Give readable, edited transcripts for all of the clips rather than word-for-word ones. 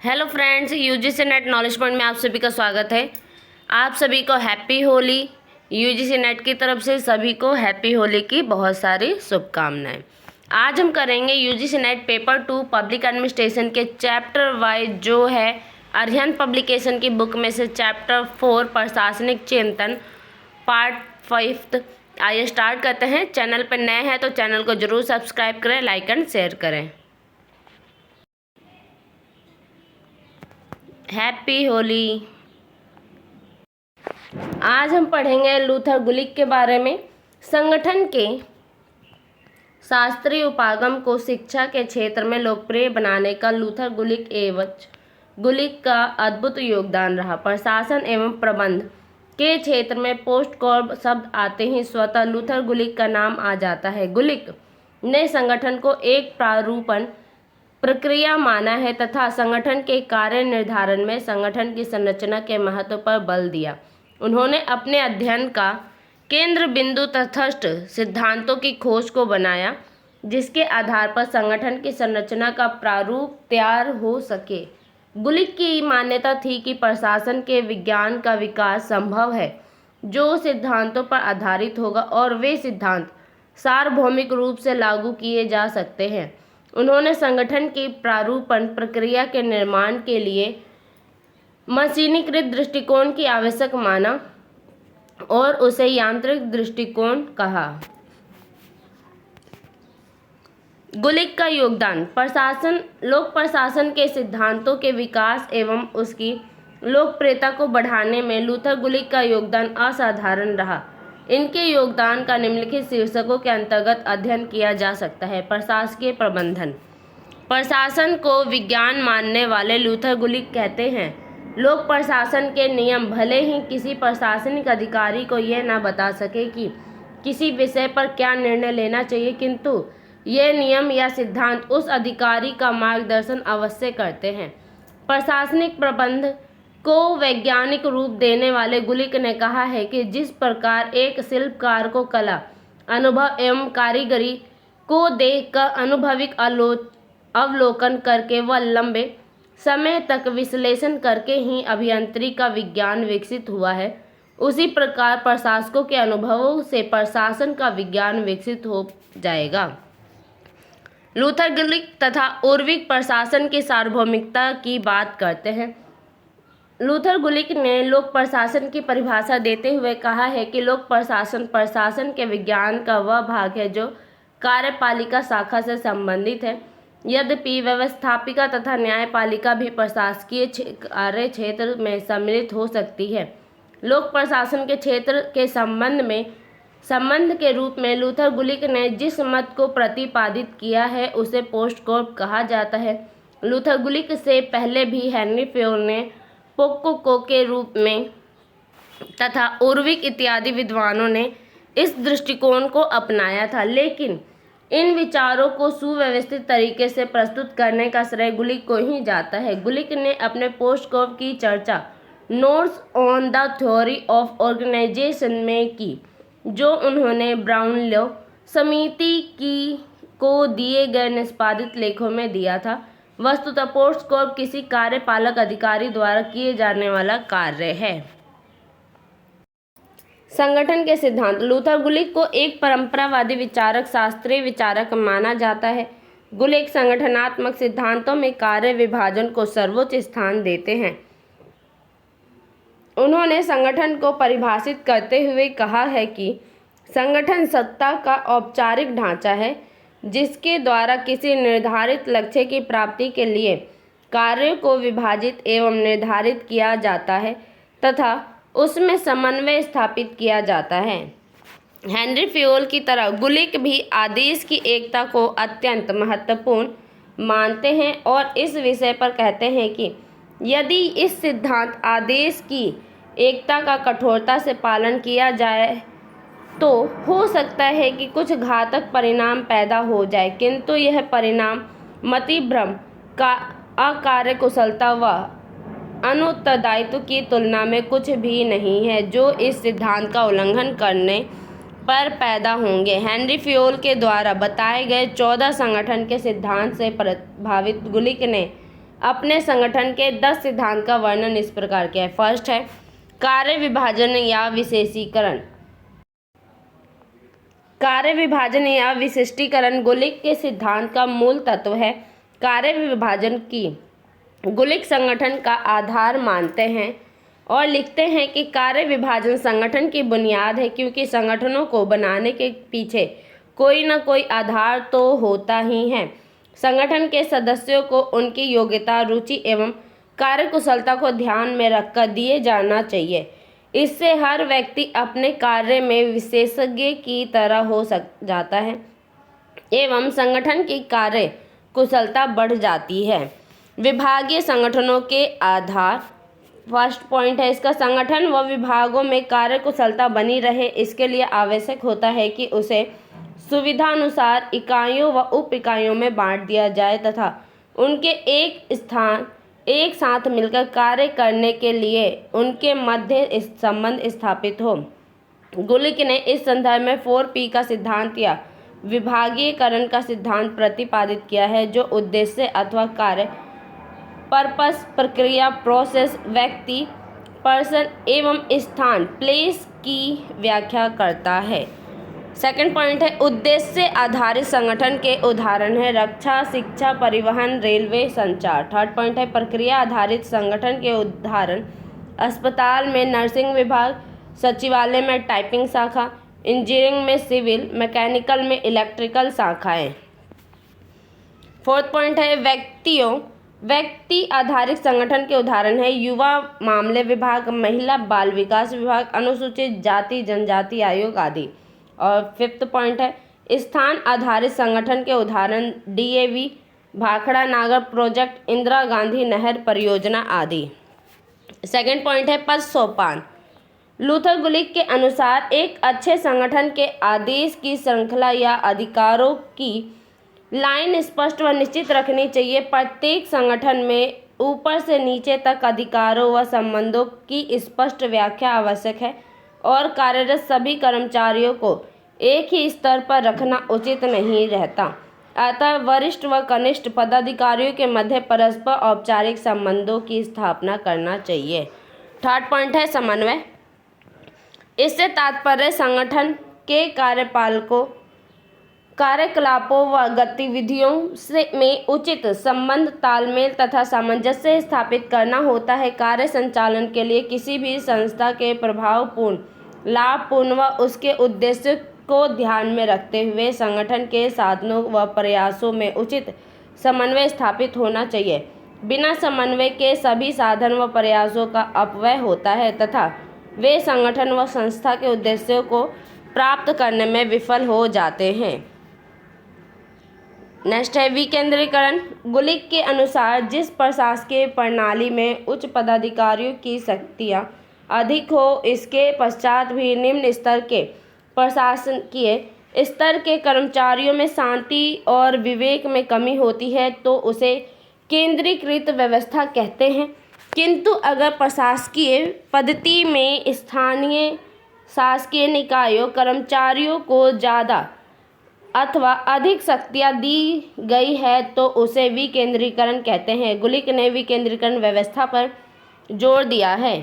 Hello friends, UGC net knowledge point में आप सभी का स्वागत है। आप सभी को हैप्पी होली। यूजीसी नेट की तरफ से सभी को हैप्पी होली की बहुत सारी शुभकामनाएं। आज हम करेंगे UGC net paper 2 public administration के चैप्टर वाइज जो है अरिहंत पब्लिकेशन की बुक में से चैप्टर 4 प्रशासनिक चिंतन पार्ट 5। आइए स्टार्ट करते हैं। चैनल पर नए हैं तो चैनल को जरूर सब्सक्राइब करें, लाइक एंड शेयर करें। हैप्पी होली। आज हम पढ़ेंगे लूथर गुलिक के बारे में। संगठन के शास्त्रीय उपागम को शिक्षा के क्षेत्र में लोकप्रिय बनाने का लूथर गुलिक का अद्भुत योगदान रहा। प्रशासन एवं प्रबंध के क्षेत्र में पोस्ट कॉर्प शब्द आते ही स्वतः लूथर गुलिक का नाम आ जाता है। गुलिक ने संगठन को एक प्रारूपण प्रक्रिया माना है तथा संगठन के कार्य निर्धारण में संगठन की संरचना के महत्व पर बल दिया। उन्होंने अपने अध्ययन का केंद्र बिंदु तटस्थ सिद्धांतों की खोज को बनाया, जिसके आधार पर संगठन की संरचना का प्रारूप तैयार हो सके। गुलिक की मान्यता थी कि प्रशासन के विज्ञान का विकास संभव है जो सिद्धांतों पर आधारित होगा और वे सिद्धांत सार्वभौमिक रूप से लागू किए जा सकते हैं। उन्होंने संगठन की प्रारूपण प्रक्रिया के निर्माण के लिए मशीनीकृत दृष्टिकोण की आवश्यक माना और उसे यांत्रिक दृष्टिकोण कहा। गुलिक का योगदान लोक प्रशासन के सिद्धांतों के विकास एवं उसकी लोकप्रियता को बढ़ाने में लूथर गुलिक का योगदान असाधारण रहा। इनके योगदान का निम्नलिखित शीर्षकों के अंतर्गत अध्ययन किया जा सकता है। प्रशासकीय प्रबंधन। प्रशासन को विज्ञान मानने वाले लूथर गुलिक कहते हैं, लोक प्रशासन के नियम भले ही किसी प्रशासनिक अधिकारी को यह न बता सके कि किसी विषय पर क्या निर्णय लेना चाहिए, किंतु ये नियम या सिद्धांत उस अधिकारी का मार्गदर्शन अवश्य करते हैं। प्रशासनिक प्रबंध को वैज्ञानिक रूप देने वाले गुलिक ने कहा है कि जिस प्रकार एक शिल्पकार को कला, अनुभव एवं कारीगरी को देखकर अनुभविक अवलोकन करके व लंबे समय तक विश्लेषण करके ही अभियांत्रिकी का विज्ञान विकसित हुआ है, उसी प्रकार प्रशासकों के अनुभवों से प्रशासन का विज्ञान विकसित हो जाएगा। लूथर गुलिक तथा उर्विक प्रशासन की सार्वभौमिकता की बात करते हैं। लूथर गुलिक ने लोक प्रशासन की परिभाषा देते हुए कहा है कि लोक प्रशासन प्रशासन के विज्ञान का वह भाग है जो कार्यपालिका शाखा से संबंधित है। यद्यपि व्यवस्थापिका तथा न्यायपालिका भी प्रशासकीय कार्य क्षेत्र में सम्मिलित हो सकती है। लोक प्रशासन के क्षेत्र के संबंध के रूप में लूथर गुलिक ने जिस मत को प्रतिपादित किया है उसे पोस्ट कॉर्प कहा जाता है। लूथर गुलिक से पहले भी हेनरी फ्योल ने पोक्को के रूप में तथा उर्विक इत्यादि विद्वानों ने इस दृष्टिकोण को अपनाया था, लेकिन इन विचारों को सुव्यवस्थित तरीके से प्रस्तुत करने का श्रेय गुलिक को ही जाता है। गुलिक ने अपने पोस्ट कॉर्प की चर्चा notes on the theory of organization में की, जो उन्होंने ब्राउनलो समिति को दिए गए निष्पादित लेखों में दिया था। वस्तुतः पोस्ट कॉर्प किसी कार्यपालक अधिकारी द्वारा किए जाने वाला कार्य है। संगठन के सिद्धांत। लूथर गुलिक को एक परंपरावादी विचारक, शास्त्रीय विचारक माना जाता है। गुलिक संगठनात्मक सिद्धांतों में कार्य विभाजन को सर्वोच्च स्थान देते हैं। उन्होंने संगठन को परिभाषित करते हुए कहा है कि संगठन सत्ता का औपचारिक ढांचा है जिसके द्वारा किसी निर्धारित लक्ष्य की प्राप्ति के लिए कार्यों को विभाजित एवं निर्धारित किया जाता है तथा उसमें समन्वय स्थापित किया जाता है। हेनरी फ्योल की तरह गुलिक भी आदेश की एकता को अत्यंत महत्वपूर्ण मानते हैं और इस विषय पर कहते हैं कि यदि इस सिद्धांत आदेश की एकता का कठोरता से पालन किया जाए तो हो सकता है कि कुछ घातक परिणाम पैदा हो जाए, किंतु यह परिणाम मतिभ्रम का अकार्यकुशलता व अनुत्तरदायित्व की तुलना में कुछ भी नहीं है जो इस सिद्धांत का उल्लंघन करने पर पैदा होंगे। हेनरी फ्योल के द्वारा बताए गए 14 संगठन के सिद्धांत से प्रभावित गुलिक ने अपने संगठन के 10 सिद्धांत का वर्णन इस प्रकार किया है। फर्स्ट है कार्य विभाजन या विशेषीकरण। कार्य विभाजन या विशिष्टीकरण गुलिक के सिद्धांत का मूल तत्व है। कार्य विभाजन की गुलिक संगठन का आधार मानते हैं और लिखते हैं कि कार्य विभाजन संगठन की बुनियाद है, क्योंकि संगठनों को बनाने के पीछे कोई न कोई आधार तो होता ही है। संगठन के सदस्यों को उनकी योग्यता, रुचि एवं कार्यकुशलता को ध्यान में रखकर दिए जाना चाहिए। इससे हर व्यक्ति अपने कार्य में विशेषज्ञ की तरह हो जाता है एवं संगठन की कार्य कुशलता बढ़ जाती है। विभागीय संगठनों के आधार। फर्स्ट पॉइंट है इसका, संगठन व विभागों में कार्य कुशलता बनी रहे, इसके लिए आवश्यक होता है कि उसे सुविधानुसार इकाइयों व उप इकाइयों में बांट दिया जाए तथा उनके एक साथ मिलकर कार्य करने के लिए उनके मध्य संबंध स्थापित हो। गुलिक ने इस संदर्भ में 4P का सिद्धांत या विभागीयकरण का सिद्धांत प्रतिपादित किया है, जो उद्देश्य अथवा कार्य, पर्पस, प्रक्रिया, प्रोसेस, व्यक्ति, पर्सन एवं स्थान, प्लेस की व्याख्या करता है। सेकंड पॉइंट है उद्देश्य आधारित संगठन के उदाहरण है रक्षा, शिक्षा, परिवहन, रेलवे, संचार। थर्ड पॉइंट है प्रक्रिया आधारित संगठन के उदाहरण अस्पताल में नर्सिंग विभाग, सचिवालय में टाइपिंग शाखा, इंजीनियरिंग में सिविल, मैकेनिकल में इलेक्ट्रिकल शाखाएं। फोर्थ पॉइंट है व्यक्ति आधारित संगठन के उदाहरण है युवा मामले विभाग, महिला बाल विकास विभाग, अनुसूचित जाति जनजाति आयोग आदि। और फिफ्थ पॉइंट है स्थान आधारित संगठन के उदाहरण DAV, भाखड़ा नागर प्रोजेक्ट, इंदिरा गांधी नहर परियोजना आदि। सेकंड पॉइंट है पद सोपान। लूथर गुलिक के अनुसार एक अच्छे संगठन के आदेश की श्रृंखला या अधिकारों की लाइन स्पष्ट व निश्चित रखनी चाहिए। प्रत्येक संगठन में ऊपर से नीचे तक अधिकारों व संबंधों की स्पष्ट व्याख्या आवश्यक है और कार्यरत सभी कर्मचारियों को एक ही स्तर पर रखना उचित नहीं रहता। अतः वरिष्ठ व कनिष्ठ पदाधिकारियों के मध्य परस्पर औपचारिक संबंधों की स्थापना करना चाहिए। थर्ड पॉइंट है समन्वय। इससे तात्पर्य संगठन के कार्यकलापों व गतिविधियों में उचित संबंध, तालमेल तथा सामंजस्य स्थापित करना होता है। कार्य संचालन के लिए किसी भी संस्था के प्रभावपूर्ण, लाभपूर्ण व उसके उद्देश्य को ध्यान में रखते हुए संगठन के साधनों व प्रयासों में उचित समन्वय स्थापित होना चाहिए। बिना समन्वय के सभी साधन व प्रयासों का अपव्यय होता है तथा वे संगठन व संस्था के उद्देश्यों को प्राप्त करने में विफल हो जाते हैं। नेक्स्ट है विकेंद्रीकरण। गुलिक के अनुसार जिस प्रशासकीय प्रणाली में उच्च पदाधिकारियों की शक्तियाँ अधिक हो, इसके पश्चात भी निम्न स्तर के प्रशासकीय स्तर के कर्मचारियों में शांति और विवेक में कमी होती है तो उसे केंद्रीकृत व्यवस्था कहते हैं। किंतु अगर प्रशासकीय पद्धति में स्थानीय शासकीय निकायों कर्मचारियों को ज़्यादा अथवा अधिक शक्तियाँ दी गई है तो उसे विकेंद्रीकरण कहते हैं। गुलिक ने विकेंद्रीकरण व्यवस्था पर जोर दिया है।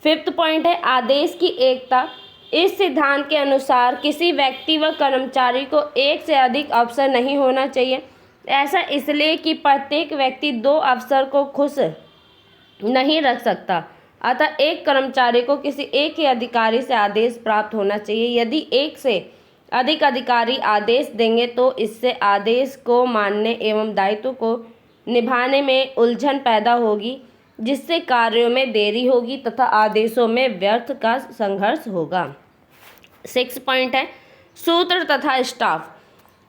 फिफ्थ पॉइंट है आदेश की एकता। इस सिद्धांत के अनुसार किसी व्यक्ति व कर्मचारी को एक से अधिक अफसर नहीं होना चाहिए। ऐसा इसलिए कि प्रत्येक व्यक्ति दो अफसर को खुश नहीं रख सकता। अतः एक कर्मचारी को किसी एक ही अधिकारी से आदेश प्राप्त होना चाहिए। यदि एक से अधिक अधिकारी आदेश देंगे तो इससे आदेश को मानने एवं दायित्व को निभाने में उलझन पैदा होगी, जिससे कार्यों में देरी होगी तथा आदेशों में व्यर्थ का संघर्ष होगा। 6 पॉइंट है सूत्र तथा स्टाफ।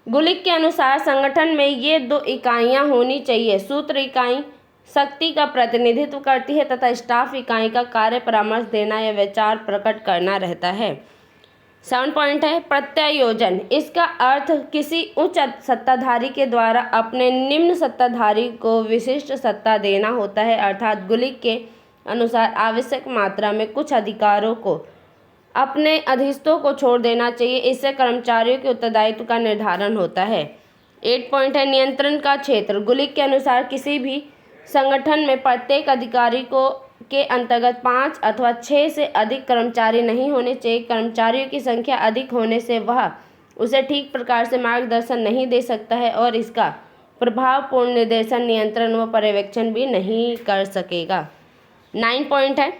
गुलिक के अनुसार संगठन में ये दो इकाइयाँ होनी चाहिए। सूत्र इकाई शक्ति का प्रतिनिधित्व करती है तथा स्टाफ इकाई का कार्य परामर्श देना या विचार प्रकट करना रहता है। 7 पॉइंट है प्रत्यायोजन। इसका अर्थ किसी उच्च सत्ताधारी के द्वारा अपने निम्न सत्ताधारी को विशिष्ट सत्ता देना होता है। अर्थात गुलिक के अनुसार आवश्यक मात्रा में कुछ अधिकारों को अपने अधीनस्थों को छोड़ देना चाहिए। इससे कर्मचारियों के उत्तरदायित्व का निर्धारण होता है। 8 पॉइंट है नियंत्रण का क्षेत्र। गुलिक के अनुसार किसी भी संगठन में प्रत्येक अधिकारी को के अंतर्गत 5 अथवा 6 से अधिक कर्मचारी नहीं होने चाहिए। कर्मचारियों की संख्या अधिक होने से वह उसे ठीक प्रकार से मार्गदर्शन नहीं दे सकता है और इसका प्रभावपूर्ण निर्देशन, नियंत्रण व पर्यवेक्षण भी नहीं कर सकेगा। 9 पॉइंट है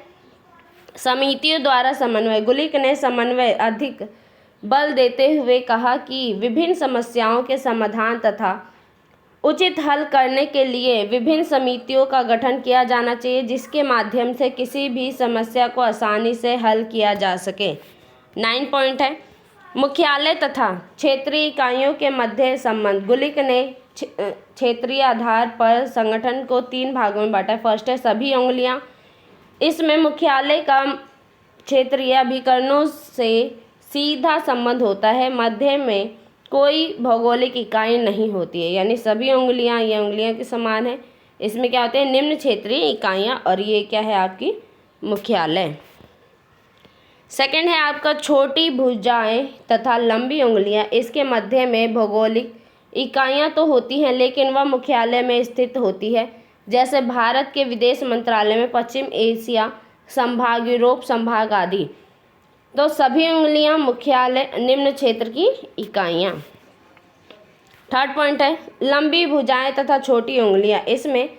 समितियों द्वारा समन्वय। गुलिक ने समन्वय अधिक बल देते हुए कहा कि विभिन्न समस्याओं के समाधान तथा उचित हल करने के लिए विभिन्न समितियों का गठन किया जाना चाहिए, जिसके माध्यम से किसी भी समस्या को आसानी से हल किया जा सके। 9 पॉइंट है मुख्यालय तथा क्षेत्रीय इकाइयों के मध्य संबंध। गुलिक ने क्षेत्रीय आधार पर संगठन को 3 भागों में बांटा। फर्स्ट है सभी उंगलियां। इसमें मुख्यालय का क्षेत्रीय अभिकरणों से सीधा संबंध होता है। मध्य में कोई भौगोलिक इकाई नहीं होती है, यानी सभी उंगलियां ये उंगलियां के समान है। इसमें क्या होते हैं निम्न क्षेत्रीय इकाइयां और ये क्या है आपकी मुख्यालय। सेकंड है आपका छोटी भुजाएं तथा लंबी उंगलियां। इसके मध्य में भौगोलिक इकाइयां तो होती हैं लेकिन वह मुख्यालय में स्थित होती है, जैसे भारत के विदेश मंत्रालय में, पश्चिम एशिया संभाग, यूरोप संभाग आदि। तो सभी उंगलियां मुख्यालय, निम्न क्षेत्र की इकाइयां। थर्ड पॉइंट है लंबी भुजाएं तथा छोटी उंगलियां। इसमें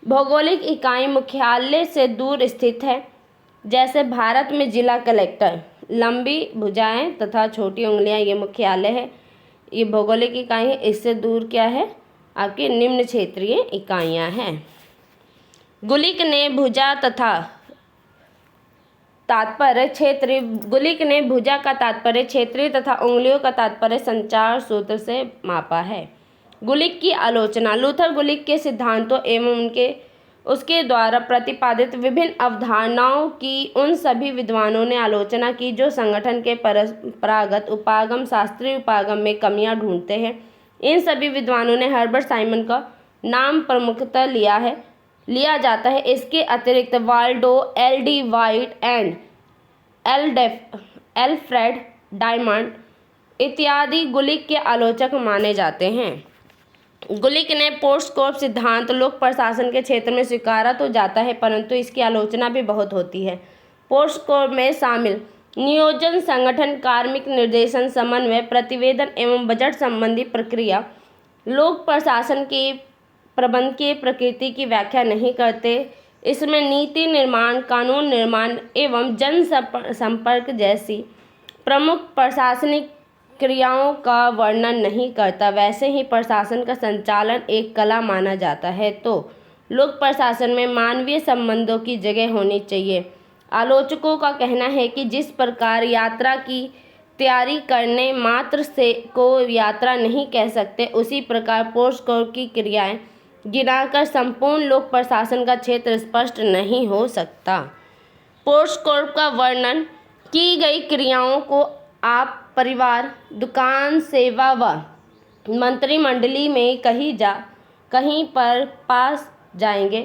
भौगोलिक इकाई मुख्यालय से दूर स्थित है, जैसे भारत में जिला कलेक्टर। लंबी भुजाएं तथा छोटी उंगलियां ये मुख्यालय है, ये भौगोलिक इकाई है। इससे दूर क्या है आपके निम्न क्षेत्रीय इकाइयां हैं। गुलिक ने भुजा तथा तात्पर्य क्षेत्रीय। गुलिक ने भुजा का तात्पर्य क्षेत्रीय तथा उंगलियों का तात्पर्य संचार सूत्र से मापा है। गुलिक की आलोचना। लूथर गुलिक के सिद्धांतों एवं उसके द्वारा प्रतिपादित विभिन्न अवधारणाओं की उन सभी विद्वानों ने आलोचना की जो संगठन के परंपरागत उपागम, शास्त्रीय उपागम में कमियां ढूंढते हैं। इन सभी विद्वानों ने हर्बर्ट साइमन का नाम प्रमुखतः लिया जाता है। इसके अतिरिक्त Waldo, LD. White and Alfred diamond इत्यादि गुलिक के आलोचक माने जाते हैं। गुलिक ने पोस्टकॉर्प सिद्धांत लोक प्रशासन के क्षेत्र में स्वीकारा तो जाता है, परंतु इसकी आलोचना भी बहुत होती है। पोस्टकॉर्प में शामिल नियोजन, संगठन, कार्मिक निर्देशन, समन्वय, प्रतिवेदन एवं बजट संबंधी प्रक्रिया लोक प्रशासन की प्रबंधकीय प्रकृति की व्याख्या नहीं करते। इसमें नीति निर्माण, कानून निर्माण एवं जन संपर्क जैसी प्रमुख प्रशासनिक क्रियाओं का वर्णन नहीं करता। वैसे ही प्रशासन का संचालन एक कला माना जाता है, तो लोक प्रशासन में मानवीय संबंधों की जगह होनी चाहिए। आलोचकों का कहना है कि जिस प्रकार यात्रा की तैयारी करने मात्र से को यात्रा नहीं कह सकते, उसी प्रकार पोस्टकॉर्प की क्रियाएं गिनाकर संपूर्ण लोक प्रशासन का क्षेत्र स्पष्ट नहीं हो सकता। पोस्टकॉर्प का वर्णन की गई क्रियाओं को आप परिवार, दुकान, सेवा व मंत्रिमंडली में कहीं पर पास जाएंगे,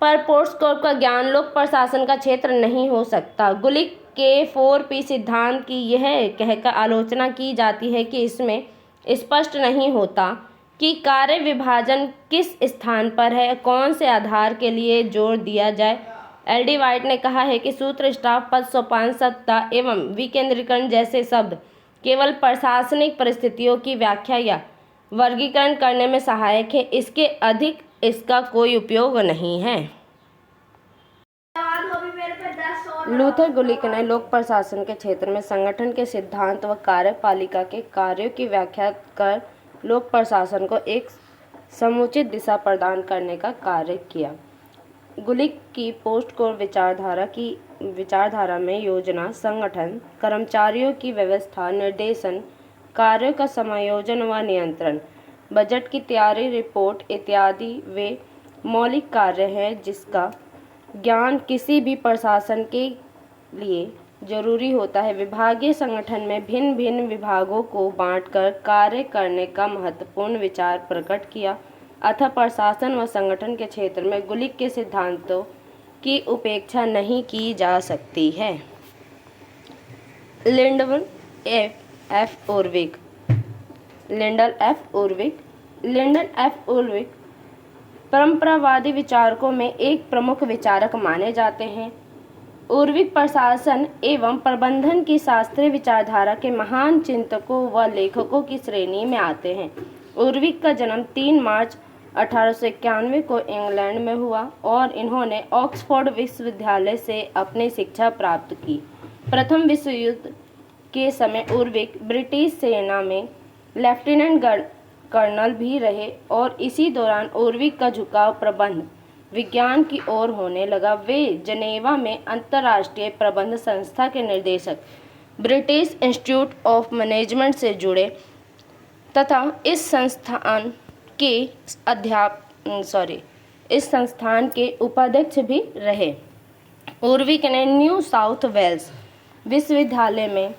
पर पोस्टकॉर्प का ज्ञान लोक प्रशासन का क्षेत्र नहीं हो सकता। गुलिक के 4P सिद्धांत की यह कहकर आलोचना की जाती है कि इसमें स्पष्ट नहीं होता कि कार्य विभाजन किस स्थान पर है, कौन से आधार के लिए जोर दिया जाए। एल.डी. वाइट ने कहा है कि सूत्र, स्टाफ, पद, सोपान, सत्ता एवं विकेंद्रीकरण जैसे शब्द केवल प्रशासनिक परिस्थितियों की व्याख्या या वर्गीकरण करने में सहायक है, इसके अधिक इसका कोई उपयोग नहीं है। लूथर गुलिक ने लोक प्रशासन के क्षेत्र में संगठन के सिद्धांत व कार्यपालिका के कार्यों की व्याख्या कर लोक प्रशासन को एक समुचित दिशा प्रदान करने का कार्य किया। गुलिक की पोस्टकॉर्प विचारधारा में योजना, संगठन, कर्मचारियों की व्यवस्था, निर्देशन, कार्यों का समायोजन व नियंत्रण, बजट की तैयारी, रिपोर्ट इत्यादि वे मौलिक कार्य हैं जिसका ज्ञान किसी भी प्रशासन के लिए जरूरी होता है। विभागीय संगठन में भिन्न भिन्न विभागों को बांटकर कार्य करने का महत्वपूर्ण विचार प्रकट किया। अतः प्रशासन व संगठन के क्षेत्र में गुलिक के सिद्धांतों की उपेक्षा नहीं की जा सकती है। Lindman, F. Urwick. Lyndall F Urwick. Lyndall F Urwick परंपरावादी विचारकों में एक प्रमुख विचारक माने जाते हैं। उर्विक प्रशासन एवं प्रबंधन की शास्त्रीय विचारधारा के महान चिंतकों व लेखकों की श्रेणी में आते हैं। उर्विक का जन्म 3 मार्च 1891 को इंग्लैंड में हुआ और इन्होंने ऑक्सफोर्ड विश्वविद्यालय से अपनी शिक्षा प्राप्त की। प्रथम विश्व युद्ध के समय उर्विक ब्रिटिश सेना में लेफ्टिनेंट कर्नल भी रहे और इसी दौरान उर्विक का झुकाव प्रबंध विज्ञान की ओर होने लगा। वे जनेवा में अंतर्राष्ट्रीय प्रबंध संस्था के निर्देशक ब्रिटिश इंस्टीट्यूट ऑफ मैनेजमेंट से जुड़े तथा इस संस्थान के उपाध्यक्ष भी रहे। उर्विक ने न्यू साउथ वेल्स विश्वविद्यालय में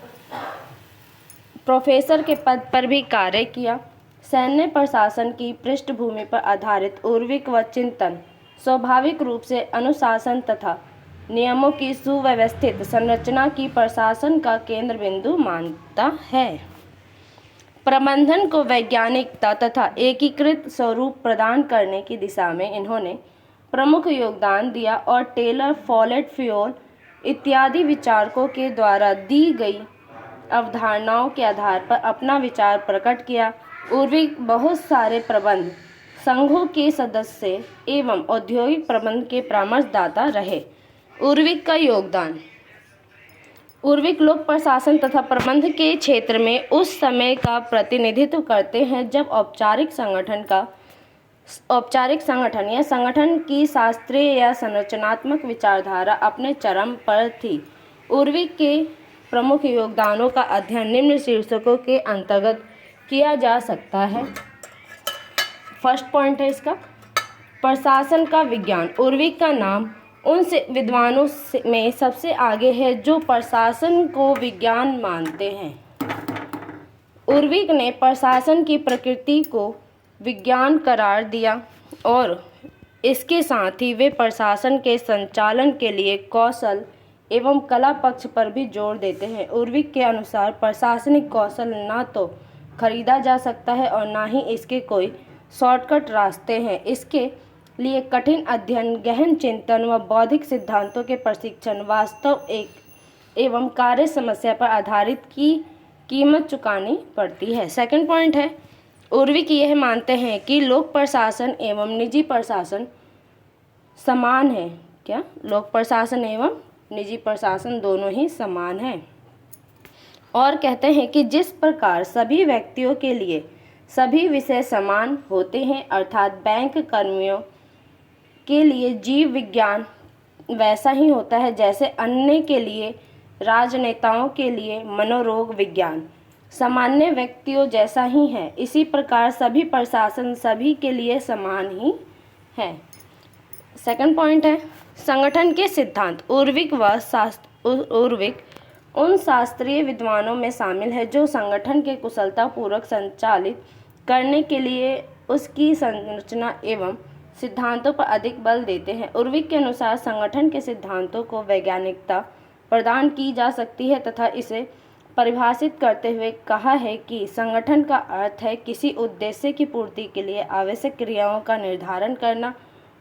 प्रोफेसर के पद पर भी कार्य किया। सैन्य प्रशासन की पृष्ठभूमि पर आधारित उर्विक व चिंतन स्वाभाविक रूप से अनुशासन तथा नियमों की सुव्यवस्थित संरचना की प्रशासन का केंद्र बिंदु मानता है। प्रबंधन को वैज्ञानिकता तथा एकीकृत स्वरूप प्रदान करने की दिशा में इन्होंने प्रमुख योगदान दिया और टेलर, फॉलेट, फ्योल इत्यादि विचारकों के द्वारा दी गई अवधारणाओं के आधार पर अपना विचार प्रकट किया। उर्विक बहुत सारे प्रबंध संघों के सदस्य एवं औद्योगिक प्रबंध के परामर्शदाता रहे। उर्विक का योगदान। उर्विक लोक प्रशासन तथा प्रबंध के क्षेत्र में उस समय का प्रतिनिधित्व करते हैं जब औपचारिक संगठन या संगठन की शास्त्रीय या संरचनात्मक विचारधारा अपने चरम पर थी। उर्विक के प्रमुख योगदानों का अध्ययन निम्न शीर्षकों के अंतर्गत किया जा सकता है। फर्स्ट पॉइंट है इसका, प्रशासन का विज्ञान। उर्विक का नाम उन विद्वानों में सबसे आगे है जो प्रशासन को विज्ञान मानते हैं। उर्विक ने प्रशासन की प्रकृति को विज्ञान करार दिया और इसके साथ ही वे प्रशासन के संचालन के लिए कौशल एवं कला पक्ष पर भी जोर देते हैं। उर्विक के अनुसार प्रशासनिक कौशल न तो खरीदा जा सकता है और न ही इसके कोई शॉर्टकट रास्ते हैं। इसके लिए कठिन अध्ययन, गहन चिंतन व बौद्धिक सिद्धांतों के प्रशिक्षण, वास्तव एवं कार्य समस्या पर आधारित की कीमत चुकानी पड़ती है। सेकंड पॉइंट है, उर्विक यह मानते हैं कि लोक प्रशासन एवं निजी प्रशासन समान है। क्या? लोक प्रशासन एवं निजी प्रशासन दोनों ही समान हैं और कहते हैं कि जिस प्रकार सभी व्यक्तियों के लिए सभी विषय समान होते हैं, अर्थात बैंक कर्मियों के लिए जीव विज्ञान वैसा ही होता है जैसे अन्य के लिए, राजनेताओं के लिए मनोरोग विज्ञान सामान्य व्यक्तियों जैसा ही है, इसी प्रकार सभी प्रशासन सभी के लिए समान ही है। सेकंड पॉइंट है, संगठन के सिद्धांत। उर्विक उन शास्त्रीय विद्वानों में शामिल है जो संगठन के कुशलतापूर्वक संचालित करने के लिए उसकी संरचना एवं सिद्धांतों पर अधिक बल देते हैं। उर्विक के अनुसार संगठन के सिद्धांतों को वैज्ञानिकता प्रदान की जा सकती है तथा इसे परिभाषित करते हुए कहा है कि संगठन का अर्थ है किसी उद्देश्य की पूर्ति के लिए आवश्यक क्रियाओं का निर्धारण करना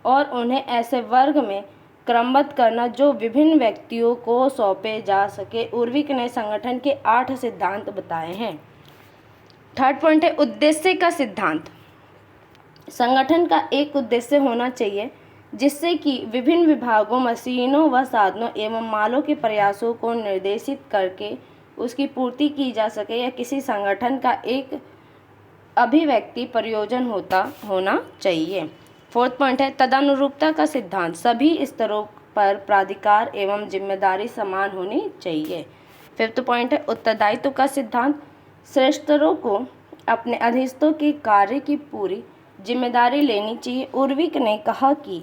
और उन्हें ऐसे वर्ग में क्रमबद्ध करना जो विभिन्न व्यक्तियों को सौंपे जा सके। उर्विक ने संगठन के 8 सिद्धांत बताए हैं। थर्ड पॉइंट है, उद्देश्य का सिद्धांत। संगठन का एक उद्देश्य होना चाहिए जिससे कि विभिन्न विभागों, मशीनों व साधनों एवं मालों के प्रयासों को निर्देशित करके उसकी पूर्ति की जा सके या किसी संगठन का एक अभिव्यक्ति प्रयोजन होना चाहिए। फोर्थ पॉइंट है, तदनुरूपता का सिद्धांत। सभी स्तरों पर प्राधिकार एवं जिम्मेदारी समान होनी चाहिए। फिफ्थ पॉइंट है, उत्तरदायित्व का सिद्धांत। श्रेष्ठतरों को अपने अधीनस्थों के कार्य की पूरी जिम्मेदारी लेनी चाहिए। उर्विक ने कहा कि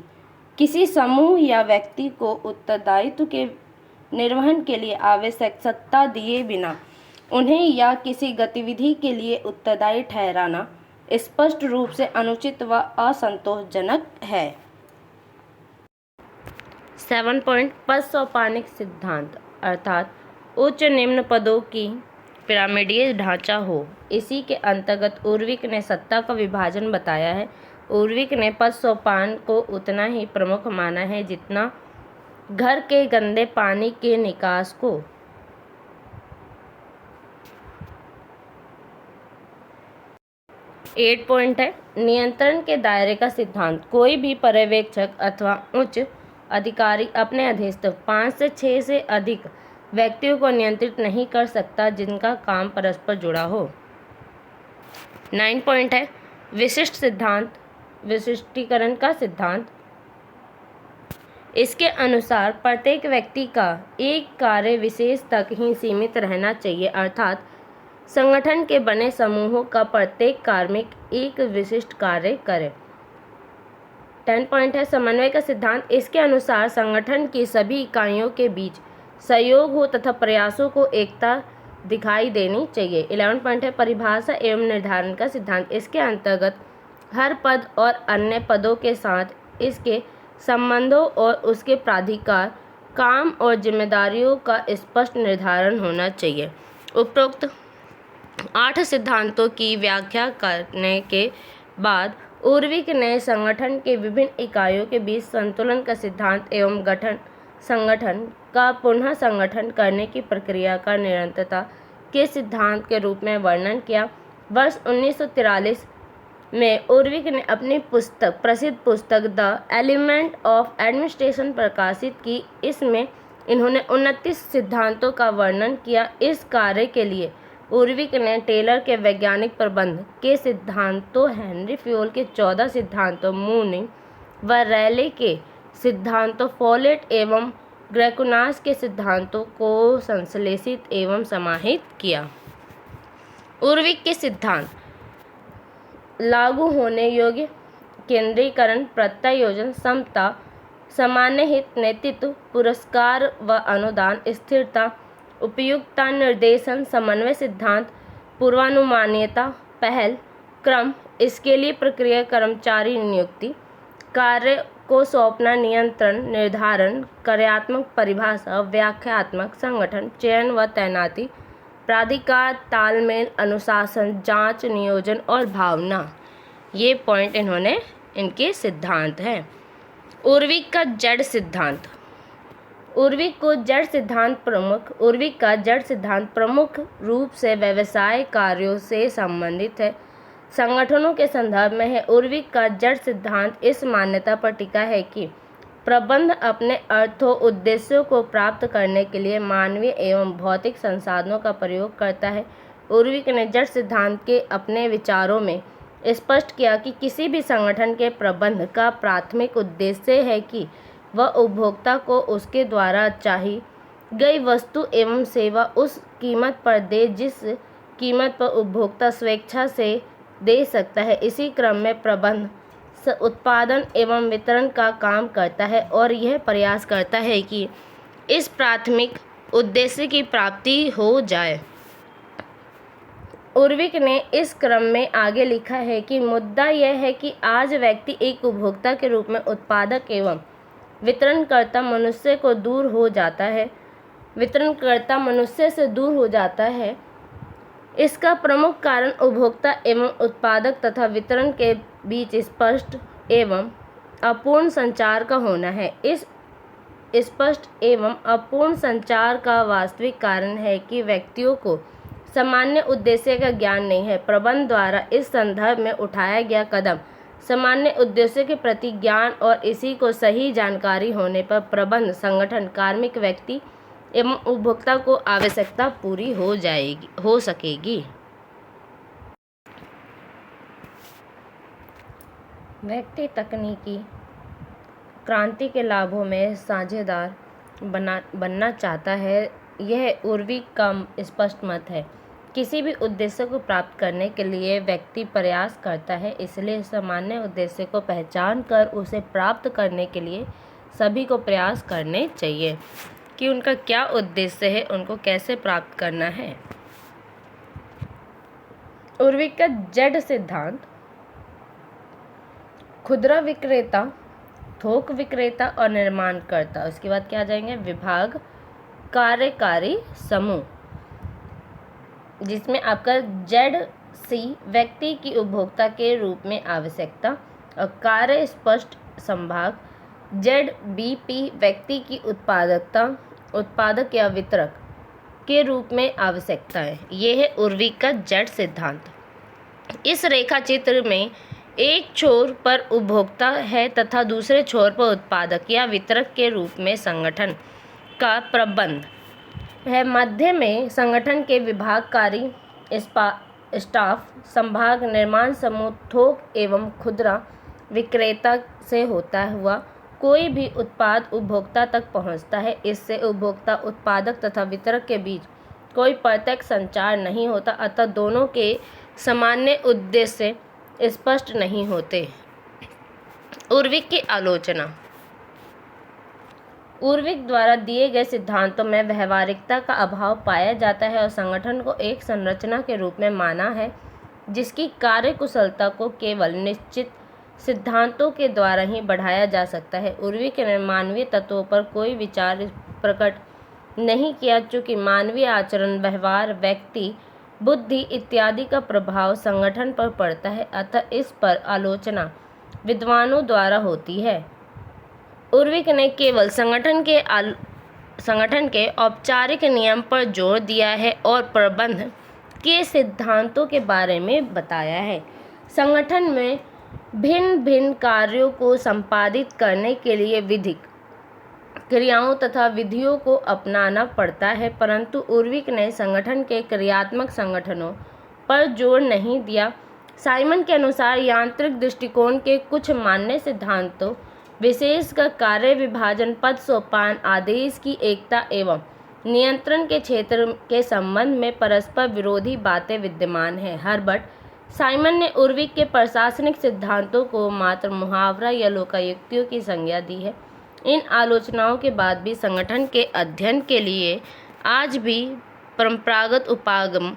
किसी समूह या व्यक्ति को उत्तरदायित्व के निर्वहन के लिए आवश्यक सत्ता दिए बिना उन्हें या किसी गतिविधि के लिए उत्तरदायी ठहराना स्पष्ट रूप से अनुचित व असंतोषजनक है। 7 पॉइंट, पद सोपानिक सिद्धांत अर्थात उच्च निम्न पदों की पिरामिडीय ढांचा हो। इसी के अंतर्गत उर्विक ने सत्ता का विभाजन बताया है। उर्विक ने पद सोपान को उतना ही प्रमुख माना है जितना घर के गंदे पानी के निकास को। 8 पॉइंट है नियंत्रण के दायरे का सिद्धांत। कोई भी पर्यवेक्षक अथवा उच्च अधिकारी अपने अधीनस्थ 5 से 6 से अधिक व्यक्तियों को नियंत्रित नहीं कर सकता जिनका काम परस्पर जुड़ा हो। 9 पॉइंट है विशिष्ट सिद्धांत, विशिष्टीकरण का सिद्धांत। इसके अनुसार प्रत्येक व्यक्ति का एक कार्य विशेष तक ही सीमित रहना चाहिए, अर्थात संगठन के बने समूहों का प्रत्येक कार्मिक एक विशिष्ट कार्य करे। 10 पॉइंट है समन्वय का सिद्धांत। इसके अनुसार संगठन की सभी इकाइयों के बीच सहयोग हो तथा प्रयासों को एकता दिखाई देनी चाहिए। 11 पॉइंट है परिभाषा एवं निर्धारण का सिद्धांत। इसके अंतर्गत हर पद और अन्य पदों के साथ इसके संबंधों और उसके प्राधिकार, काम और जिम्मेदारियों का स्पष्ट निर्धारण होना चाहिए। उपरोक्त 8 सिद्धांतों की व्याख्या करने के बाद उर्विक ने संगठन के विभिन्न इकाइयों के बीच संतुलन का सिद्धांत एवं संगठन का पुनः संगठन करने की प्रक्रिया का निरंतरता के सिद्धांत के रूप में वर्णन किया। वर्ष 1943 में उर्विक ने अपनी प्रसिद्ध पुस्तक द एलिमेंट ऑफ एडमिनिस्ट्रेशन प्रकाशित की। इसमें इन्होंने 29 सिद्धांतों का वर्णन किया। इस कार्य के लिए उर्विक ने टेलर के वैज्ञानिक प्रबंध के सिद्धांतों, हेनरी फ्योल के 14 सिद्धांतों, मूनिंग व रैले के सिद्धांतों, फॉलेट एवं ग्रेकुनास के सिद्धांतों को संश्लेषित एवं समाहित किया। उर्विक के सिद्धांत लागू होने योग्य, केंद्रीकरण, प्रत्यायोजन, समता, सामान्य हित, नेतृत्व, पुरस्कार व अनुदान, स्थिरता, उपयुक्तता, निर्देशन, समन्वय सिद्धांत, पूर्वानुमानीयता, पहल, क्रम, इसके लिए प्रक्रिया, कर्मचारी नियुक्ति, कार्य को सौंपना, नियंत्रण, निर्धारण, कार्यात्मक परिभाषा, व्याख्यात्मक, संगठन, चयन व तैनाती, प्राधिकार, तालमेल, अनुशासन, जांच, नियोजन और भावना। ये पॉइंट इनके सिद्धांत हैं। उर्विक का जड़ सिद्धांत। उर्विक का जड़ सिद्धांत प्रमुख रूप से व्यवसाय कार्यों से संबंधित है, संगठनों के संदर्भ में है। उर्विक का जड़ सिद्धांत इस मान्यता पर टिका है कि प्रबंध अपने अर्थों, उद्देश्यों को प्राप्त करने के लिए मानवीय एवं भौतिक संसाधनों का प्रयोग करता है। उर्विक ने जड़ सिद्धांत के अपने विचारों में स्पष्ट किया कि किसी भी संगठन के प्रबंध का प्राथमिक उद्देश्य है कि वह उपभोक्ता को उसके द्वारा चाही गई वस्तु एवं सेवा उस कीमत पर दे जिस कीमत पर उपभोक्ता स्वेच्छा से दे सकता है। इसी क्रम में प्रबंध उत्पादन एवं वितरण का काम करता है और यह प्रयास करता है कि इस प्राथमिक उद्देश्य की प्राप्ति हो जाए। उर्विक ने इस क्रम में आगे लिखा है कि मुद्दा यह है कि आज व्यक्ति एक उपभोक्ता के रूप में उत्पादक एवं वितरणकर्ता मनुष्य से दूर हो जाता है। इसका प्रमुख कारण उपभोक्ता एवं उत्पादक तथा वितरण के बीच स्पष्ट एवं अपूर्ण संचार का होना है। इस स्पष्ट एवं अपूर्ण संचार का वास्तविक कारण है कि व्यक्तियों को सामान्य उद्देश्य का ज्ञान नहीं है। प्रबंध द्वारा इस संदर्भ में उठाया गया कदम सामान्य उद्देश्य के प्रति ज्ञान और इसी को सही जानकारी होने पर प्रबंध, संगठन, कार्मिक, व्यक्ति एवं उपभोक्ता को आवश्यकता पूरी हो सकेगी। व्यक्ति तकनीकी क्रांति के लाभों में साझेदार बनना चाहता है, यह उर्विक का स्पष्ट मत है। किसी भी उद्देश्य को प्राप्त करने के लिए व्यक्ति प्रयास करता है, इसलिए सामान्य उद्देश्य को पहचान कर उसे प्राप्त करने के लिए सभी को प्रयास करने चाहिए कि उनका क्या उद्देश्य है, उनको कैसे प्राप्त करना है। उर्विक का जड़ सिद्धांत खुदरा विक्रेता, थोक विक्रेता और निर्माणकर्ता, उसके बाद क्या आ जाएंगे विभाग, कार्यकारी समूह। जिसमें आपका ZC व्यक्ति की उपभोक्ता के रूप में आवश्यकता और कार्य स्पष्ट संभाग, ZBP व्यक्ति की उत्पादक या वितरक के रूप में आवश्यकता है। यह है उर्विक का Z सिद्धांत। इस रेखा चित्र में एक छोर पर उपभोक्ता है तथा दूसरे छोर पर उत्पादक या वितरक के रूप में संगठन का प्रबंध है। मध्य में संगठन के विभागकारी स्टाफ, संभाग, निर्माण समूह, थोक एवं खुदरा विक्रेता से होता हुआ कोई भी उत्पाद उपभोक्ता तक पहुंचता है। इससे उपभोक्ता, उत्पादक तथा वितरक के बीच कोई प्रत्यक्ष संचार नहीं होता, अतः दोनों के सामान्य उद्देश्य स्पष्ट नहीं होते। उर्विक की आलोचना। उर्विक द्वारा दिए गए सिद्धांतों में व्यवहारिकता का अभाव पाया जाता है और संगठन को एक संरचना के रूप में माना है जिसकी कार्यकुशलता को केवल निश्चित सिद्धांतों के द्वारा ही बढ़ाया जा सकता है। उर्विक ने मानवीय तत्वों पर कोई विचार प्रकट नहीं किया, चूँकि मानवीय आचरण, व्यवहार, व्यक्ति बुद्धि इत्यादि का प्रभाव संगठन पर पड़ता है, अतः इस पर आलोचना विद्वानों द्वारा होती है। उर्विक ने केवल संगठन के औपचारिक नियम पर जोर दिया है और प्रबंध के सिद्धांतों के बारे में बताया है। संगठन में भिन्न भिन्न कार्यों को संपादित करने के लिए विधिक क्रियाओं तथा विधियों को अपनाना पड़ता है, परंतु उर्विक ने संगठन के क्रियात्मक संगठनों पर जोर नहीं दिया। साइमन के अनुसार यांत्रिक दृष्टिकोण के कुछ मान्य सिद्धांतों, विशेषकर कार्य विभाजन, पद सोपान, आदेश की एकता एवं नियंत्रण के क्षेत्र के संबंध में परस्पर विरोधी बातें विद्यमान हैं। हर्बर्ट साइमन ने उर्विक के प्रशासनिक सिद्धांतों को मात्र मुहावरा या लोकायुक्तियों की संज्ञा दी है। इन आलोचनाओं के बाद भी संगठन के अध्ययन के लिए आज भी परंपरागत उपागम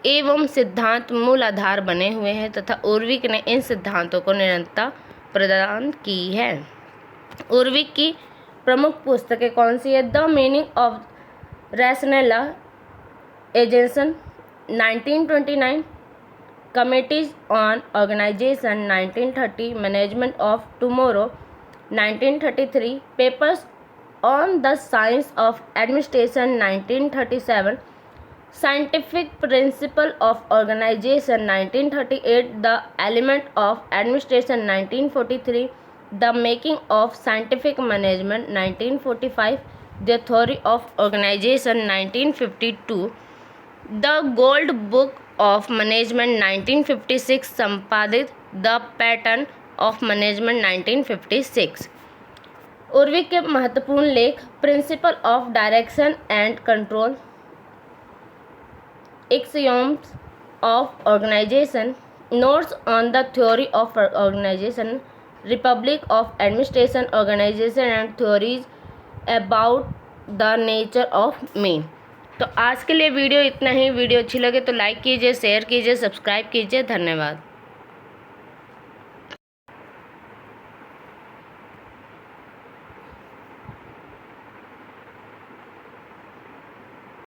एवं सिद्धांत मूल आधार बने हुए हैं तथा उर्विक ने इन सिद्धांतों को निरंतरता प्रदान की है। उर्विक की प्रमुख पुस्तकें कौन सी है? The meaning of rationalisation 1929, committees on organisation 1930, management of tomorrow 1933, papers on the science of administration 1937, scientific principle of organisation 1938, the element of administration 1943, the making of scientific management 1945, the theory of organisation 1952, the gold book of management 1956, संपादित the pattern of management 1956। Urwick के महत्वपूर्ण लेख principle of direction and control, axioms of organisation, notes on the theory of organization, republic of administration organization and theories about the nature of man. तो आज के लिए video इतना ही। Video अच्छी लगे तो लाइक कीजिए, शेयर कीजिए, सब्सक्राइब कीजिए। धन्यवाद।